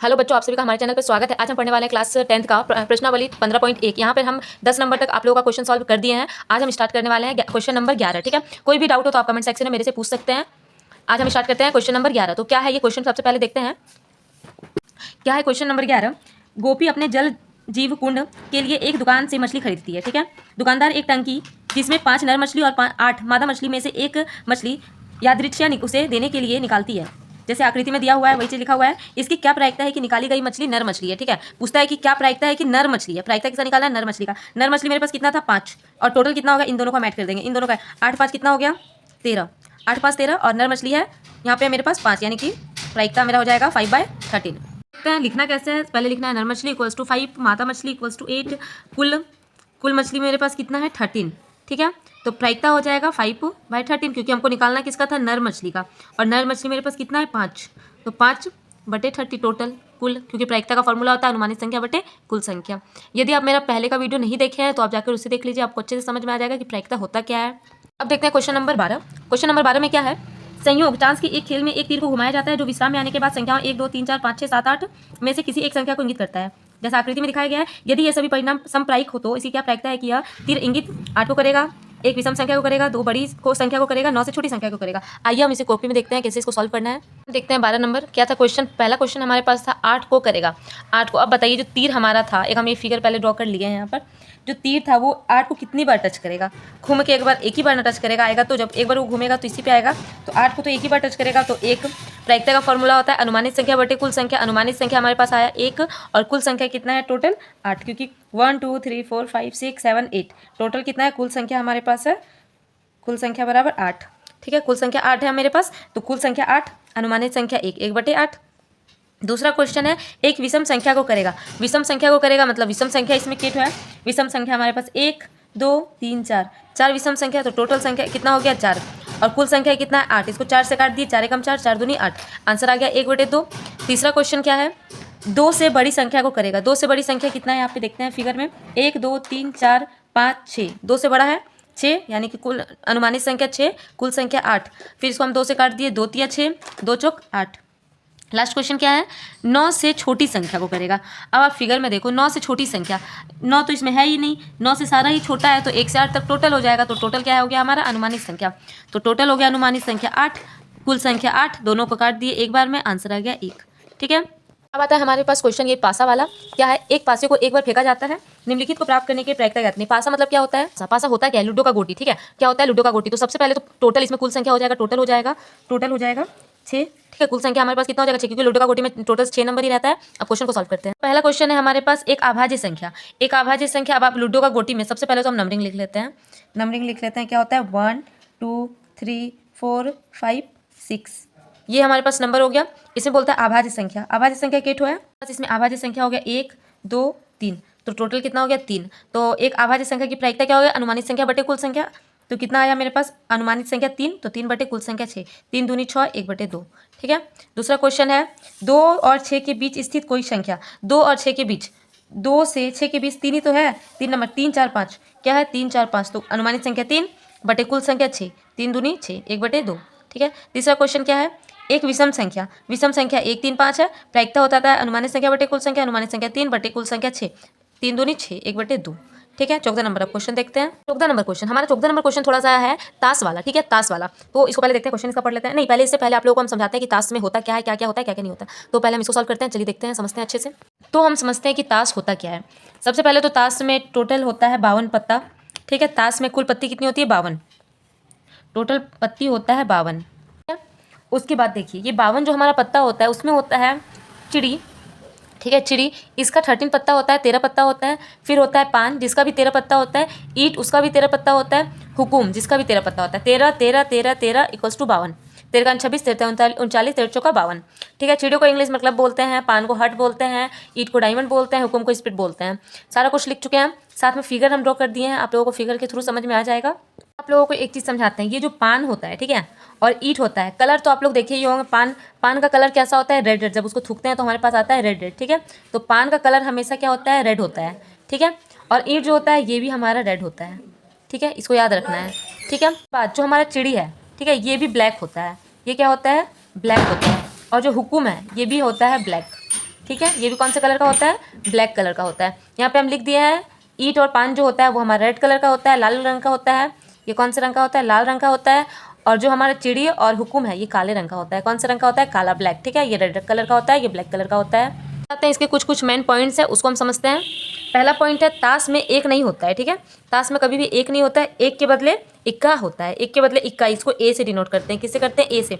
Hello बच्चों, आप सभी का हमारे चैनल पर स्वागत है। आज हम पढ़ने वाले हैं क्लास 10th का प्रश्नावली 15.1। यहाँ पर हम 10 नंबर तक आप लोगों का क्वेश्चन सॉल्व कर दिए हैं। आज हम स्टार्ट करने वाले हैं क्वेश्चन नंबर 11। ठीक है, कोई भी डाउट हो तो आप कमेंट सेक्शन में मेरे से पूछ सकते हैं। आज हम स्टार्ट करते हैं क्वेश्चन नंबर 11। तो क्या है ये क्वेश्चन, सबसे पहले देखते हैं क्या है क्वेश्चन नंबर 11। गोपी अपने जल जीव कुंड के लिए एक दुकान से मछली खरीदती है। ठीक है, दुकानदार एक टंकी जिसमें 5 नर मछली और 8 मादा मछली में से एक मछली यादृच्छिया उसे देने के लिए निकालती है। जैसे आकृति में दिया हुआ है वही चीज लिखा हुआ है। इसकी क्या प्रायिकता है कि निकाली गई मछली नर मछली है। ठीक है, पूछता है कि क्या प्रायिकता है कि नर मछली है। प्रायिकता किसका निकाला है? नर मछली का। नर मछली मेरे पास कितना था? 5। और टोटल कितना होगा? इन दोनों का ऐड कर देंगे। इन दोनों का 8 5 कितना हो गया? 13। 8 5 13 और नर मछली है यहाँ पे मेरे पास 5, यानी कि प्रायिकता मेरा हो जाएगा 5/13। लिखना कैसे है? पहले लिखना है नर मछली इक्वल्स टू 5, मादा मछली इक्वल्स टू 8, कुल मछली मेरे पास कितना है? 13। ठीक है, तो प्रायिकता हो जाएगा 5/13, क्योंकि हमको निकालना किसका था? नर मछली का। और नर मछली मेरे पास कितना है? 5। तो 5/30 टोटल कुल, क्योंकि प्रायिकता का फॉर्मूला होता है अनुमानित संख्या बटे कुल संख्या। यदि आप मेरा पहले का वीडियो नहीं देखे हैं तो आप जाकर उसे देख लीजिए, आपको अच्छे से समझ में आ जाएगा कि प्रायिकता होता क्या है। अब देखते हैं क्वेश्चन नंबर 12। क्वेश्चन नंबर 12 में क्या है? संयोग चांस की एक खेल में एक तीर को घुमाया जाता है जो विश्राम में आने के बाद संख्याओं 1 2 3 4 5 6 7 8 में से किसी एक संख्या को इंगित करता है। जैसा आकृति में दिखाया गया है। यदि ये सभी परिणाम समप्रायिक हो तो इसकी क्या प्रायिकता है कि यह तीर इंगित 8 को करेगा, एक विषम संख्या को करेगा, 2 बड़ी संख्या को करेगा, 9 से छोटी संख्या को करेगा। आइए हम इसे कॉपी में देखते हैं कैसे इसको सॉल्व करना है। देखते हैं 12 नंबर क्या था क्वेश्चन। पहला क्वेश्चन हमारे पास था 8 को करेगा। 8 को, अब बताइए जो तीर हमारा था, एक हम ये फिगर पहले ड्रॉ कर लिए हैं। यहाँ पर जो तीर था वो 8 को कितनी बार टच करेगा? घूम के एक ही बार ना टच करेगा, आएगा तो जब एक बार वो घूमेगा तो इसी पे आएगा। तो 8 को तो एक ही बार टच करेगा। तो एक प्रायिकता का फॉर्मूला होता है अनुमानित संख्या बटे कुल संख्या। अनुमानित संख्या हमारे पास आया 1 और कुल संख्या कितना है? टोटल 8, क्योंकि 1 2 3 4 5 6 7 8 टोटल कितना है? कुल संख्या हमारे पास है, कुल संख्या बराबर 8। ठीक है, कुल संख्या 8 है मेरे पास, तो कुल संख्या 8, अनुमानित संख्या 1, 1/8। दूसरा क्वेश्चन है एक विषम संख्या को करेगा। विषम संख्या को करेगा मतलब विषम संख्या इसमें किट है। विषम संख्या हमारे पास 1 2 3 4 4 विषम संख्या, तो टोटल संख्या कितना हो गया? 4। और कुल संख्या कितना है? 8। इसको 4 से काट दिए, 4 एकम 4, 4 दूनी 8। आंसर आ गया 1/2। तीसरा क्वेश्चन क्या है? 2 से बड़ी संख्या को करेगा। 2 से बड़ी संख्या कितना है? यहाँ पे देखते हैं फिगर में, 1 2 3 4 5 6। 2 से बड़ा है 6, यानी कि कुल अनुमानित संख्या 6, कुल संख्या 8। फिर इसको हम 2 से काट दिए, 2 तिया 6, 2 चौक 8। लास्ट क्वेश्चन क्या है? 9 से छोटी संख्या को करेगा। अब आप फिगर में देखो, 9 से छोटी संख्या, 9 तो इसमें है ही नहीं, 9 से सारा ही छोटा है, तो 1 से 8 तक टोटल हो जाएगा। तो टोटल क्या हो गया हमारा? अनुमानित संख्या। तो टोटल हो गया अनुमानित संख्या 8, कुल संख्या 8, दोनों को काट दिए एक बार में, आंसर आ गया 1। ठीक है, अब आता है हमारे पास क्वेश्चन ये पासा वाला। क्या है? एक पासे को एक बार फेंका जाता है, निम्नलिखित को प्राप्त करने के प्रायिकता ज्ञात नहीं। पासा मतलब क्या होता है? पासा होता है क्या है? लूडो का गोटी। ठीक है, क्या होता है? लूडो का गोटी। तो सबसे पहले तो टोटल इसमें कुल संख्या हो जाएगा, टोटल हो जाएगा 6। ठीक है, कुल संख्या हमारे पास कितना हो जाएगा? 6, क्योंकि लूडो का गोटी में टोटल 6 नंबर ही रहता है। अब क्वेश्चन को सॉल्व करते हैं। पहला क्वेश्चन है हमारे पास एक अभाज्य संख्या। एक अभाज्य संख्या, अब आप लूडो का गोटी में सबसे पहले तो हम नंबरिंग लिख लेते हैं। क्या होता है? 1 2 3 4 5 6, ये हमारे पास नंबर हो गया। इसमें बोलता है अभाज्य संख्या। अभाज्य संख्या केट है, बस इसमें अभाज्य संख्या हो गया 1 2 3, तो टोटल कितना हो गया? 3। तो एक अभाज्य संख्या की प्रायिकता क्या हो गया? अनुमानित संख्या बटे कुल संख्या। तो कितना आया मेरे पास? अनुमानित संख्या 3, तो 3 बटे कुल संख्या 6, 3 दूनी 6, 1/2। ठीक है, दूसरा क्वेश्चन है 2 और 6 के बीच स्थित कोई संख्या। 2 और 6 के बीच, 2 से 6 के बीच 3 ही तो है, 3 नंबर, 3 4 5, क्या है? 3 4 5, तो अनुमानित संख्या 3 बटे कुल संख्या 6, 3 दूनी 6, 1/2। ठीक है, तीसरा क्वेश्चन क्या है? एक विषम संख्या। विषम संख्या 1 3 5 है, प्रायिकता होता है अनुमानित संख्या बटे कुल संख्या। अनुमानित संख्या 3 बटे कुल संख्या 6, 3 दूनी 6, 1/2। ठीक है, 14 नंबर अब क्वेश्चन देखते हैं। 14 नंबर क्वेश्चन, हमारा 14 नंबर क्वेश्चन थोड़ा सा है ताश वाला। ठीक है, ताश वाला, तो इसको पहले देखते हैं, क्वेश्चन इसका पढ़ लेते हैं। नहीं, पहले इससे पहले आप लोगों को हम समझाते हैं कि ताश में होता क्या है, क्या क्या होता है, क्या क्या नहीं होता। तो पहले हम इसको सॉल्व करते हैं, चलिए देखते हैं, समझते हैं अच्छे से। तो हम समझते हैं कि ताश होता क्या है। सबसे पहले तो ताश में टोटल होता है 52 पत्ता। ठीक है, ताश में कुल पत्ती कितनी होती है? 52, टोटल पत्ती होता है 52। उसके बाद देखिए, ये 52 जो हमारा पत्ता होता है उसमें होता है चिड़ी। ठीक है, चिड़ी, इसका 13 पत्ता होता है, 13 पत्ता होता है। फिर होता है पान, जिसका भी 13 पत्ता होता है। ईंट, उसका भी 13 पत्ता होता है। हुकुम, जिसका भी 13 पत्ता होता है। 13 13 13 13 इक्वल्स टू 52। 13 का 26, 13 39, 13 चौका 52। ठीक है, चिड़ियों को इंग्लिश मतलब बोलते हैं, पान को हट बोलते हैं, ईंट को डायमंड बोलते हैं, हुकुम को स्पिट बोलते हैं। सारा कुछ लिख चुके हैं, साथ में फिगर हम ड्रॉ कर दिए हैं, आप लोगों को फिगर के थ्रू समझ में आ जाएगा। आप लोगों को एक चीज़ समझाते हैं, ये जो पान होता है, ठीक है, और ईंट होता है, कलर तो आप लोग देखिए ही होंगे। पान का कलर कैसा होता है? Red red. जब उसको थूकते हैं तो हमारे पास आता है रेड रेड। ठीक है, तो पान का कलर हमेशा क्या होता है? रेड होता है। ठीक है, और ईंट जो होता है ये भी हमारा रेड होता है। ठीक है, इसको याद रखना है। ठीक है, बात जो हमारा चिड़ी है, ठीक है, ये भी ब्लैक होता है। ये क्या होता है? ब्लैक होता है। और जो हुकुम है ये भी होता है ब्लैक। ठीक है, ये भी कौन से कलर का होता है, ब्लैक कलर का होता है। यहाँ पे हम लिख दिए हैं ईंट और पान जो होता है वो हमारा रेड कलर का होता है, लाल रंग का होता है। ये कौन से रंग का होता है, लाल रंग का होता है। और जो हमारा चिड़ी और हुकुम है ये काले रंग का होता है। कौन सा रंग का होता है, काला, ब्लैक। ठीक है, ये रेड कलर का होता है, ये ब्लैक कलर का होता है। आते हैं इसके कुछ कुछ मेन पॉइंट्स है, उसको हम समझते हैं। पहला पॉइंट है ताश में एक नहीं होता है। ठीक है, ताश में कभी भी एक नहीं होता है, एक के बदले इक्का होता है। एक के बदले इक्का, इसको ए से डिनोट करते हैं। किससे करते हैं, ए से।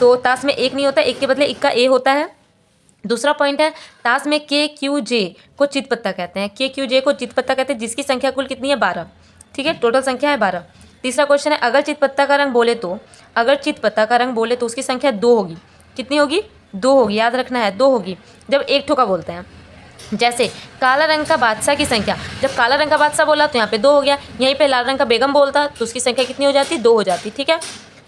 तो ताश में एक नहीं होता है, एक के बदले इक्का ए होता है। दूसरा पॉइंट है ताश में के क्यू जे को चित पत्ता कहते हैं। के क्यू जे को चित पत्ता कहते हैं, जिसकी संख्या कुल कितनी है, 12। ठीक है, टोटल संख्या है 12। तीसरा क्वेश्चन है अगर चित पत्ता का रंग बोले तो, अगर चित पत्ता का रंग बोले तो उसकी संख्या 2 होगी। कितनी होगी, 2 होगी, याद रखना है 2 होगी जब एक ठोका बोलते हैं। जैसे काला रंग का बादशाह की संख्या, जब काला रंग का बादशाह बोला तो यहाँ पे 2 हो गया। यहीं पे लाल रंग का बेगम बोलता तो उसकी संख्या कितनी हो जाती, 2 हो जाती। ठीक है,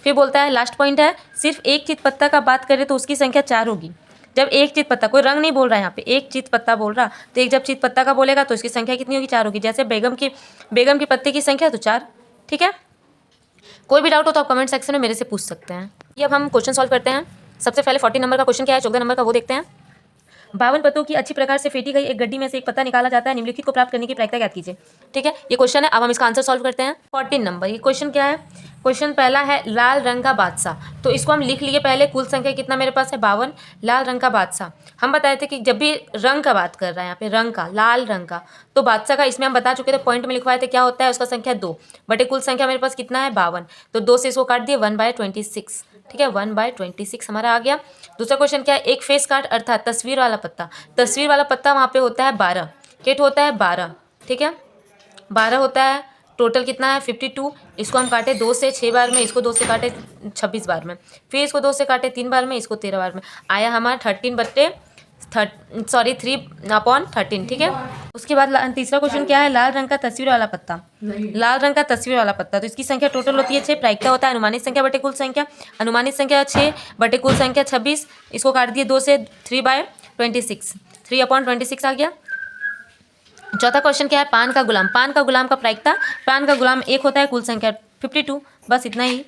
फिर बोलता है लास्ट पॉइंट है सिर्फ एक चित पत्ता का बात करें तो उसकी संख्या 4 होगी। जब एक चित पत्ता, कोई रंग नहीं बोल रहा है यहाँ पे, एक चित पत्ता बोल रहा, तो एक जब चित पत्ता का बोलेगा तो उसकी संख्या कितनी होगी, 4 होगी। जैसे बेगम की पत्ते की संख्या तो 4। ठीक है, कोई भी डाउट हो तो आप कमेंट सेक्शन में मेरे से पूछ सकते हैं। ये अब हम क्वेश्चन सॉल्व करते हैं। सबसे पहले 40 नंबर का क्वेश्चन क्या है, 14 नंबर का वो देखते हैं। 52 पत्तों की अच्छी प्रकार से फेंटी गई एक गड्डी में से एक पत्ता निकाला जाता है, निम्नलिखित को प्राप्त करने की प्रक्रिया ज्ञात कीजिए। ठीक है, ये क्वेश्चन है। अब हम इसका आंसर सॉल्व करते हैं। 14 नंबर ये क्वेश्चन क्या है, क्वेश्चन पहला है लाल रंग का बादशाह। तो इसको हम लिख लिए पहले, कुल संख्या कितना मेरे पास है, 52। लाल रंग का बादशाह, हम बताए थे कि जब भी रंग का बात कर रहा है यहाँ पे, रंग का, लाल रंग का, तो बादशाह का इसमें हम बता चुके थे, पॉइंट में लिखवाए थे क्या होता है, उसका संख्या 2 बटे कुल संख्या मेरे पास कितना है, 52। तो 2 से इसको काट दिए, 1/26। ठीक है, 1/26 हमारा आ गया। दूसरा क्वेश्चन क्या है, एक फेस कार्ड अर्थात तस्वीर वाला पत्ता, तस्वीर वाला पत्ता वहाँ पे होता है 12, केट होता है 12। ठीक है, 12 होता है, टोटल कितना है 52। इसको हम काटे 2 से 6 बार में, इसको 2 से काटे 26 बार में, फिर इसको 2 से काटे 3 बार में, इसको 13 बार में, आया हमारा 3/13। ठीक है, उसके बाद तीसरा क्वेश्चन क्या है, लाल रंग का तस्वीर वाला पत्ता, लाल रंग का तस्वीर वाला पत्ता, तो इसकी संख्या टोटल होती है 6, प्रायिकता होता है अनुमानित संख्या बटे कुल संख्या, अनुमानित संख्या 6 बटे कुल संख्या 26, इसको काट दिए 2 से, 3/26, 3/26 आ गया। चौथा क्वेश्चन क्या है, पान का गुलाम, पान का गुलाम का प्रायिकता, पान का गुलाम 1 होता है, कुल संख्या 52, बस इतना ही।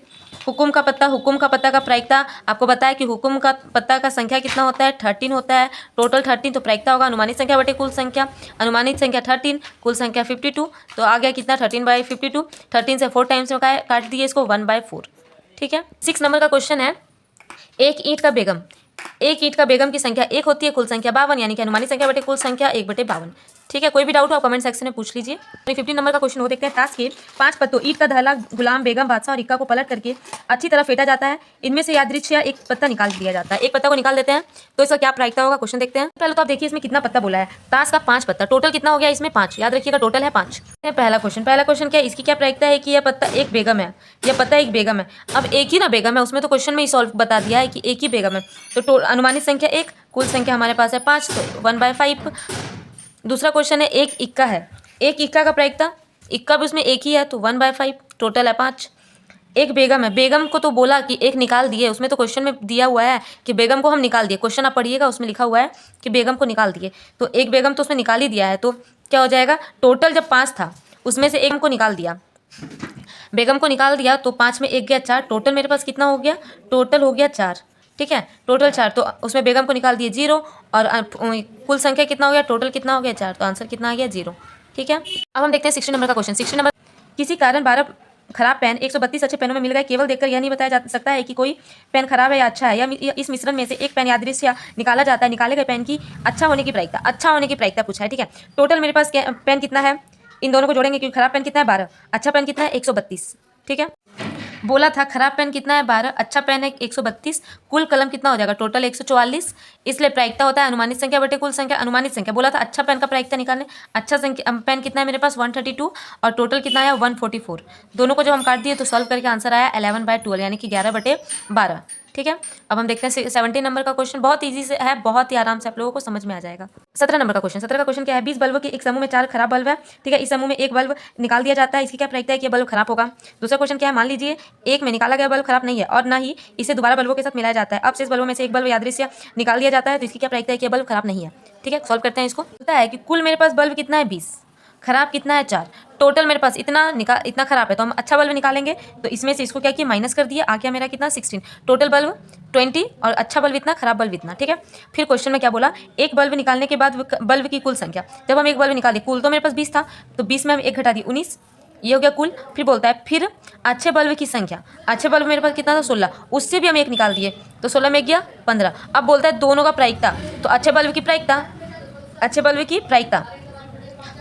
हुकुम का पत्ता, हुकुम का पत्ता का प्रायिकता आपको बताया कि हुकुम का पत्ता का संख्या कितना होता है, 13 होता है, टोटल 13, तो प्रायिकता होगा अनुमानित संख्या बटे कुल संख्या, अनुमानित संख्या 13, कुल संख्या 52, तो आ गया कितना 13/52। 13 से 4 टाइम्स में काट दिए इसको, 1/4। ठीक है, 6 नंबर का क्वेश्चन है, एक ईंट का बेगम, एक ईंट का बेगम की संख्या 1 होती है, कुल संख्या 52, यानी कि अनुमानित संख्या बटे कुल संख्या 1/52। ठीक है, कोई भी डाउट हो आप कमेंट सेक्शन में पूछ लीजिए। 15 नंबर का क्वेश्चन हो देखते हैं। ताश के 5 पत्तों ईंट का धहला, गुलाम, बेगम, बादशाह और इक्का को पलट करके अच्छी तरह फेंटा जाता है। इनमें से यादृच्छिक एक पत्ता निकाल दिया जाता है, एक पत्ता को निकाल देते हैं, तो इसका क्या प्रायिकता होगा, क्वेश्चन देखते हैं। पहले तो आप देखिए इसमें कितना पत्ता बोला है, ताश का 5 पत्ता, टोटल कितना हो गया इसमें 5, याद रखिएगा टोटल है 5। पहला क्वेश्चन क्या है, इसकी क्या प्रायिकता है कि यह पत्ता एक बेगम है, यह पत्ता एक बेगम है। अब एक ही ना बेगम है, उसमें तो क्वेश्चन में ही सॉल्व बता दिया है कि एक ही बेगम है, तो अनुमानित संख्या 1, कुल संख्या हमारे पास है 5, तो 1/5। दूसरा क्वेश्चन है एक इक्का है, एक इक्का का प्रायिकता, इक्का भी उसमें एक ही है, तो 1/5, टोटल है 5। एक बेगम है, बेगम को तो बोला कि एक निकाल दिए, उसमें तो क्वेश्चन में दिया हुआ है कि बेगम को हम निकाल दिए, क्वेश्चन आप पढ़िएगा उसमें लिखा हुआ है कि बेगम को निकाल दिए, तो एक बेगम तो उसमें निकाल ही दिया है, तो क्या हो जाएगा, टोटल जब 5 था उसमें से एक को निकाल दिया, बेगम को निकाल दिया, तो 5 में 1 गया 4, टोटल मेरे पास कितना हो गया, टोटल हो गया 4। ठीक है, टोटल 4, तो उसमें बेगम को निकाल दिए 0, और कुल संख्या कितना हो गया, टोटल कितना हो गया 4, तो आंसर कितना आ गया 0। ठीक है, अब हम देखते हैं 16 नंबर का क्वेश्चन। 16 नंबर, किसी कारण 12 खराब पेन 132 अच्छे पेनों में मिल गए, केवल देखकर यह नहीं बताया जा सकता है कि कोई पेन खराब है या अच्छा है, या इस मिश्रण में से एक पेन यादृच्छिक निकाला जाता है, निकाले गए पेन की अच्छा होने की प्रायिकता, अच्छा होने की प्रायिकता पूछा है। ठीक है, टोटल मेरे पास पेन कितना है, इन दोनों को जोड़ेंगे क्योंकि खराब पेन कितना है 12, अच्छा पेन कितना है 132। ठीक है, बोला था खराब पेन कितना है 12, अच्छा पेन है 132, कुल कलम कितना हो जाएगा, टोटल 144, इसलिए प्रायिकता होता है अनुमानित संख्या बटे कुल संख्या, अनुमानित संख्या बोला था अच्छा पेन का प्रायिकता निकालने, अच्छा पेन कितना है मेरे पास 132, और टोटल कितना आया 144, दोनों को जब हम काट दिए तो सॉल्व करके आंसर आया 11/12, यानी कि 11/12। ठीक है, अब हम देखते हैं 17 नंबर का क्वेश्चन, बहुत ईजी से है, बहुत ही आराम से आप लोगों को समझ में आ जाएगा। 17 नंबर का क्वेश्चन, 17 का क्वेश्चन क्या है, 20 बल्ब के एक समूह में 4 खराब बल्ब है। ठीक है, इस समूह में एक बल्ब निकाल दिया जाता है, इसकी क्या प्रायिकता है कि यह बल्ब खराब होगा। दूसरा क्वेश्चन क्या है, मान लीजिए एक में निकाला गया बल्ब खराब नहीं है और ना ही इसे दोबारा बल्बों के साथ मिलाया जाता है, अब शेष बल्बों में से एक बल्ब यादृच्छिक निकाल दिया जाता है, तो इसकी क्या प्रायिकता है कि यह बल्ब खराब नहीं है। ठीक है, सॉल्व करते हैं इसको। होता है कि कुल मेरे पास बल्ब कितना है 20, खराब कितना है 4, टोटल मेरे पास इतना खराब है, तो हम अच्छा बल्ब निकालेंगे। तो इसमें से इसको क्या किया, माइनस कर दिया, आ गया मेरा कितना 16। टोटल बल्ब 20 और अच्छा बल्ब इतना, खराब बल्ब इतना, ठीक है। फिर क्वेश्चन में क्या बोला, एक बल्ब निकालने के बाद बल्ब की कुल संख्या। जब हम एक बल्ब निकाले, कुल तो मेरे पास 20 था, तो 20 में हम एक घटा दी 19, ये हो गया कुल। फिर बोलता है फिर अच्छे बल्ब की संख्या। अच्छे बल्ब मेरे पास कितना था 16, उससे भी हम एक निकाल दिए, तो 16 में गया 15। अब बोलता है दोनों का प्रायिकता, तो अच्छे बल्ब की प्रायिकता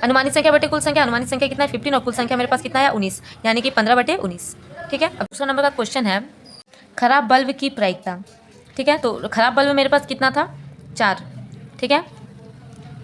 अनुमानित संख्या बटे कुल संख्या। अनुमानित संख्या कितना है 15 और कुल संख्या मेरे पास कितना है 19, यानी कि 15/19, ठीक है। अब दूसरा नंबर का क्वेश्चन है खराब बल्ब की प्रायिकता, ठीक है। तो खराब बल्ब मेरे पास कितना था 4, ठीक है,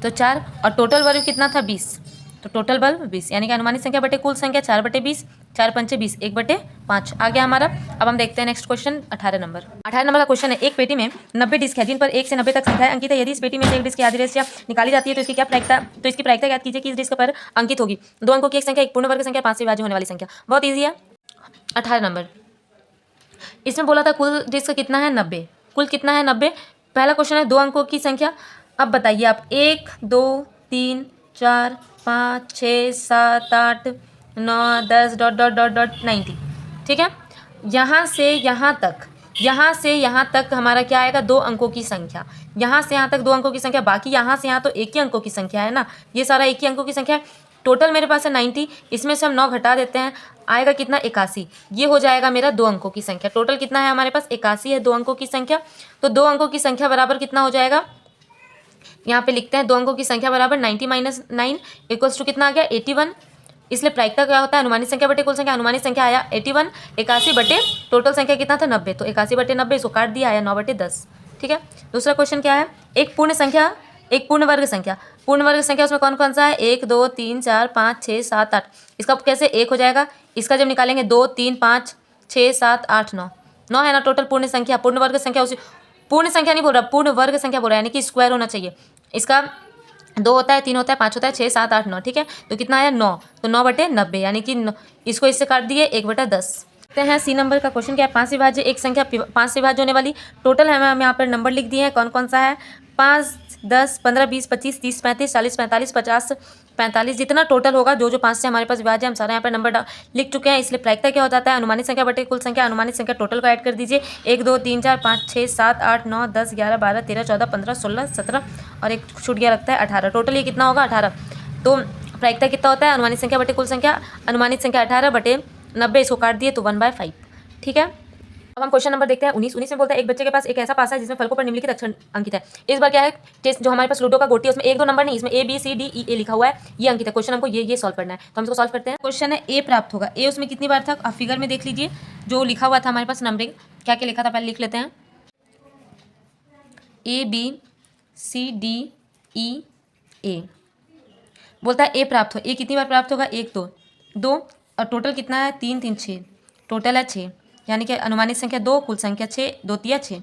तो 4 और टोटल बल्ब कितना था 20, तो टोटल बल्ब 20, यानी कि अनुमानित संख्या बटे कुल संख्या 4/20, 4×5 = 20, 1/5 आ गया हमारा। अब हम देखते हैं नेक्स्ट क्वेश्चन 18 नंबर का क्वेश्चन है। एक पेटी में 90 डिस्क है जिन पर 1 से 90 तक संख्याएं अंकित है। यदि इस पेटी में से एक डिस्क की आधी रेशिया निकाली जाती है तो इसकी प्रायिकता ज्ञात कीजिए कि इस डिस्क पर अंकित होगी 2 अंकों की एक संख्या, एक पूर्ण वर्ग संख्या, 5 से विभाज्य होने वाली संख्या। बहुत ईजी है। 18 नंबर, इसमें बोला था कुल डिस्क कितना है 90, कुल कितना है 90। पहला क्वेश्चन है 2 अंकों की संख्या। अब बताइए आप 1 2 3 4 5 6 7 8 9 10 ... 90, ठीक है। यहाँ से यहाँ तक हमारा क्या आएगा 2 अंकों की संख्या। यहाँ से यहाँ तक 2 अंकों की संख्या, बाकी यहाँ से यहाँ तो एक ही अंकों की संख्या है ना, ये सारा एक ही अंकों की संख्या है। टोटल मेरे पास है 90, इसमें से हम 9 घटा देते हैं, आएगा कितना 81। ये हो जाएगा मेरा 2 अंकों की संख्या। टोटल कितना है हमारे पास 81 है 2 अंकों की संख्या। तो 2 अंकों की संख्या बराबर कितना हो जाएगा, यहाँ पे लिखते हैं 2 अंकों की संख्या बराबर 90 - 9 = कितना आ गया 81। इसलिए प्रायिकता क्या होता है अनुमानित संख्या बटे कुल संख्या। अनुमानित संख्या आया 81, 81 बटे टोटल संख्या कितना था 90, तो 81/90 इसको काट दिया, आया 9/10, ठीक है। दूसरा क्वेश्चन क्या है, एक पूर्ण वर्ग संख्या। पूर्ण वर्ग संख्या उसमें कौन कौन सा है 1 2 3 4 5 6 7 8। इसका कैसे 1 हो जाएगा, इसका जब निकालेंगे 2 3 5 6 7 8 9 है ना टोटल पूर्ण संख्या। पूर्ण वर्ग संख्या उसी, पूर्ण संख्या नहीं बोल रहा, पूर्ण वर्ग संख्या बोल रहा है, यानी कि स्क्वायर होना चाहिए। इसका 2 होता है, 3 होता है, 5 होता है, 6 7 8 9, ठीक है। तो कितना आया 9, तो 9/90, यानी कि इसको इससे काट दिए 1/10। देखते हैं सी नंबर का क्वेश्चन क्या है। 5 से विभाज्य एक संख्या 5 से विभाज्य होने वाली। टोटल है, हम यहाँ पर नंबर लिख दिए हैं, कौन कौन सा है 5 10 15 20 25 30 35 40 45 50 45, जितना टोटल होगा जो 5 से हमारे पास विभाज्य, हम सारा यहाँ पर नंबर लिख चुके हैं। इसलिए प्रायिकता क्या हो जाता है अनुमानित संख्या बटे कुल संख्या। अनुमानित संख्या टोटल को ऐड कर दीजिए 1 2 3 4 5 6 7 8 9 10 11 12 13 14 15 16 17 और एक छूट गया लगता है 18। टोटल ये कितना होगा 18। तो प्रायिकता कितना होता है अनुमानित संख्या बटे कुल संख्या। अनुमानित संख्या 18/90, इसको काट दिए तो 1/5, ठीक है। अब हम क्वेश्चन नंबर देखते हैं 19 में बोलता है एक बच्चे के पास एक ऐसा पासा है जिसमें फलकों पर निम्नलिखित अक्षर अंकित है। इस बार क्या है टेस्ट, जो हमारे पास लूडो का गोटी है उसमें 1 2 नंबर नहीं, इसमें ABCDE लिखा हुआ है, ये अंकित है। क्वेश्चन हमको ये सॉल्व करना है, तो हम इसको सॉल्व करते हैं। क्वेश्चन है ए प्राप्त होगा। ए उसमें कितनी बार था आप फिगर में देख लीजिए, जो लिखा हुआ था हमारे पास नंबरिंग क्या क्या लिखा था पहले लिख लेते हैं। ABCDE बोलता है ए प्राप्त हो। ए कितनी बार प्राप्त होगा 1 2 और टोटल कितना है 3 3 6, टोटल है 6, यानी कि अनुमानित संख्या 2, कुल संख्या 6, 2 3 6,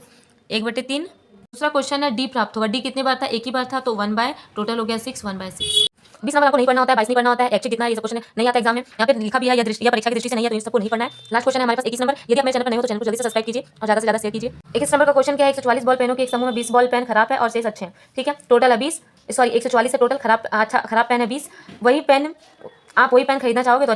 1/3। दूसरा क्वेश्चन है डी प्राप्त होगा। डी कितनी बार था 1 ही बार था, तो 1/, टोटल हो गया 6, 1/6। 20 नंबर आपको नहीं पढ़ना होता है, 22 नहीं पढ़ना होता है, एक्चुअली जितना ये सब क्वेश्चन नहीं आता एग्जाम में, यहाँ पे लिखा भी है या परीक्षा की दृष्टि से नहीं है, तो इन सबको नहीं पढ़ना है। लास्ट क्वेश्चन है हमारे पास 21 नंबर। यदि आप मेरे चैनल पर नहीं हो तो चैनल को जल्दी से सब्सक्राइब कीजिए और ज़्यादा से ज़्यादा शेयर कीजिए। 21 नंबर का क्वेश्चन क्या है 144 बॉल पेनों के एक समूह में 20 बॉल पेन खराब है और शेष अच्छे हैं, ठीक है। टोटल है 20, सॉरी 144 है टोटल, खराब पेन है 20। वही पेन खरीदना चाहोगे तो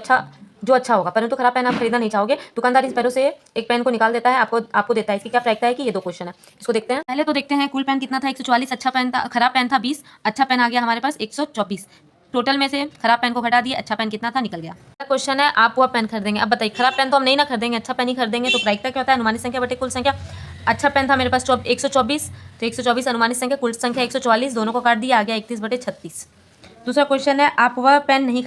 जो अच्छा होगा, परंतु खराब पेन आप खरीदना नहीं चाहोगे। दुकानदार इन पेनों से एक पेन को निकाल देता है, आपको देता है। इसकी क्या प्रायिकता है कि ये 2 क्वेश्चन है, इसको देखते हैं। पहले तो देखते हैं कुल पेन कितना था 144, अच्छा पेन था, खराब पेन था 20, अच्छा पेन आ गया हमारे पास 124। टोटल में से खराब पेन को घटा दिया, अच्छा पेन कितना था निकल गया। क्वेश्चन है आप वो पेन खरीदेंगे। अब बताइए खराब पेन तो हम नहीं ना खरीदेंगे, अच्छा पेन ही खरीदेंगे, तो प्रायिकता क्या होता है अनुमानित संख्या बटे कुल संख्या। अच्छा पेन था मेरे पास 124, तो 124 अनुमानित संख्या, कुल संख्या 144, दोनों को काट दिया, आ गया 31/36। दूसरा क्वेश्चन है आप वह पेन नहीं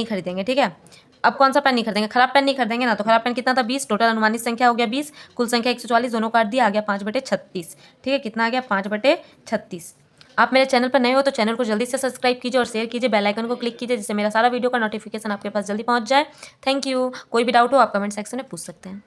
खरीदेंगे। ठीक है। अब कौन सा पेन नहीं खरीदेंगे, खराब पेन नहीं खरीदेंगे ना, तो खराब पेन कितना था 20, टोटल अनुमानित संख्या हो गया 20, कुल संख्या 144, दोनों काट दिया, आ गया 5/36, ठीक है। कितना आ गया 5/36। आप मेरे चैनल पर नए हो तो चैनल को जल्दी से सब्सक्राइब कीजिए और शेयर कीजिए, बेल आइकन को क्लिक कीजिए, जिससे मेरा सारा वीडियो का नोटिफिकेशन आपके पास जल्दी पहुंच जाए। Thank you. कोई भी डाउट हो आप कमेंट सेक्शन में पूछ सकते हैं।